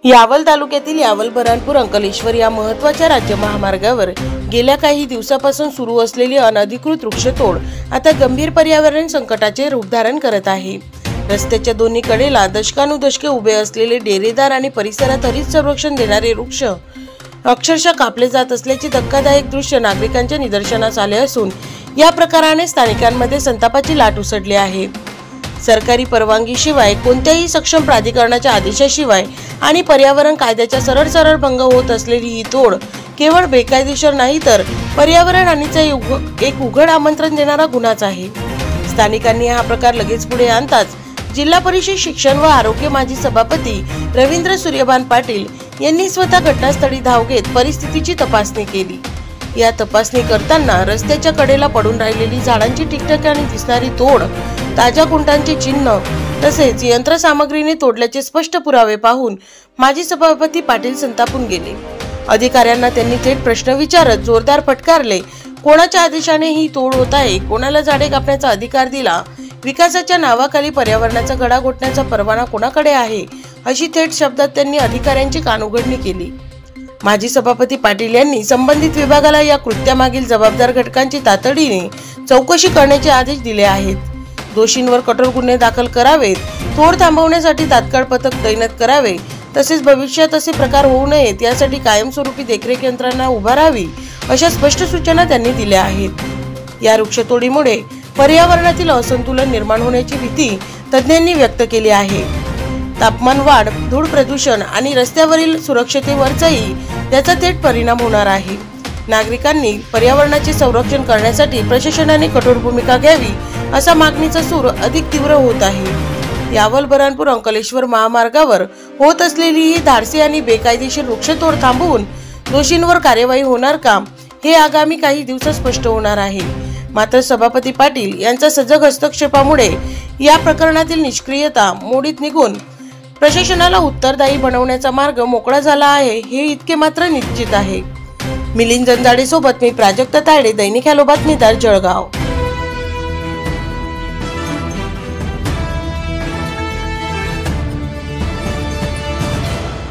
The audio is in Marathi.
यावल तालुक्यातील यावल बऱ्हाणपूर अंकलेश्वर या महत्त्वाच्या राज्य महामार्गावर गेल्या काही दिवसापासून सुरू असलेली अनधिकृत वृक्षतोड आता गंभीर पर्यावरण संकटाचे रूप धारण करत आहे। रस्त्याच्या दोन्ही कडेला दशकानुदशके उभे असलेले डेरेदार आणि परिसरात हरित संरक्षण देणारे वृक्ष अक्षरशः कापले जात असल्याचे धक्कादायक दृश्य नागरिकांच्या निदर्शनास आले असून या प्रकाराने स्थानिकांमध्ये संतापाची लाट उसळली आहे। सरकारी परवानगीशिवाय कोणत्याही सक्षम प्राधिकरणाच्या आदेशाशिवाय आणि पर्यावरण कायद्याच्या सरळ भंग होत असलेली ही तोड केवळ बेकायदेशीर नाही तर पर्यावरण हानीचे एक उघड आमंत्रण देणारा गुन्हाच आहे। स्थानिकांनी हा प्रकार लगेच पुढे आणताच जिल्हा परिषद शिक्षण व आरोग्य माजी सभापती रवींद्र सूर्यभान पाटील यांनी स्वतः घटनास्थळी धाव घेत परिस्थितीची तपासणी केली। या तपासणी करताना रस्त्याच्या कडेला पडून राहिलेली झाडांची ठिकठिकाणी दिसणारी तोड, ताज्या कुंटांचे चिन्ह तसेच यंत्रसामग्रीने तोडल्याचे स्पष्ट पुरावे पाहून माजी सभापती पाटील संतापून गेले। अधिकाऱ्यांना त्यांनी थेट प्रश्न विचारत जोरदार फटकारले। कोणाच्या आदेशाने ही तोड होत आहे? कोणाला झाडे कापण्याचा अधिकार दिला? विकासाच्या नावाखाली पर्यावरणाचा गडा घोटण्याचा परवाना कोणाकडे आहे? अशी थेट शब्दात त्यांनी अधिकाऱ्यांची कानउघडणी केली। माजी सभापती पाटील यांनी संबंधित विभागाला या कृत्यामागील जबाबदार घटकांची तातडीने चौकशी करण्याचे आदेश दिले आहेत। दोषींवर कठोर गुन्हे दाखल करावेत, तोड थांबवण्यासाठी तात्काळ पथक तैनात करावे, तसेच भविष्यात असे प्रकार होऊ नयेत यासाठी कायमस्वरूपी देखरेख यंत्रणा उभारावी अशा स्पष्ट सूचना त्यांनी दिल्या आहेत। या वृक्षतोडीमुळे पर्यावरणातील असंतुलन निर्माण होण्याची भीती तज्ज्ञांनी व्यक्त केली आहे। तापमान वाढ, धूळ प्रदूषण आणि रस्त्यावरील सुरक्षतेवरही त्याचा थेट परिणाम होणार आहे। नागरिकांनी पर्यावरणाचे संरक्षण करण्यासाठी प्रशासनाने कठोर भूमिका घ्यावी असा मागणीचा सूर अधिक तीव्र होत आहे। यावल बऱ्हाणपूर अंकलेश्वर महामार्गावर होत असलेली ही धाडसी आणि बेकायदेशीर वृक्षतोड थांबवून दोषींवर कार्यवाही होणार का, हे आगामी काही दिवसात स्पष्ट होणार आहे। मात्र सभापती पाटील यांचा सजग हस्तक्षेपामुळे या प्रकरणातील निष्क्रियता मोडीत निघून प्रशासनाला उत्तरदायी बनवण्याचा मार्ग मोकळा झाला आहे, हे इतके मात्र निश्चित आहे। मिलिंद जंजाडे सोबत मी प्राजक्ता तायडे, दैनिक हॅलो बातमीदार, जळगाव।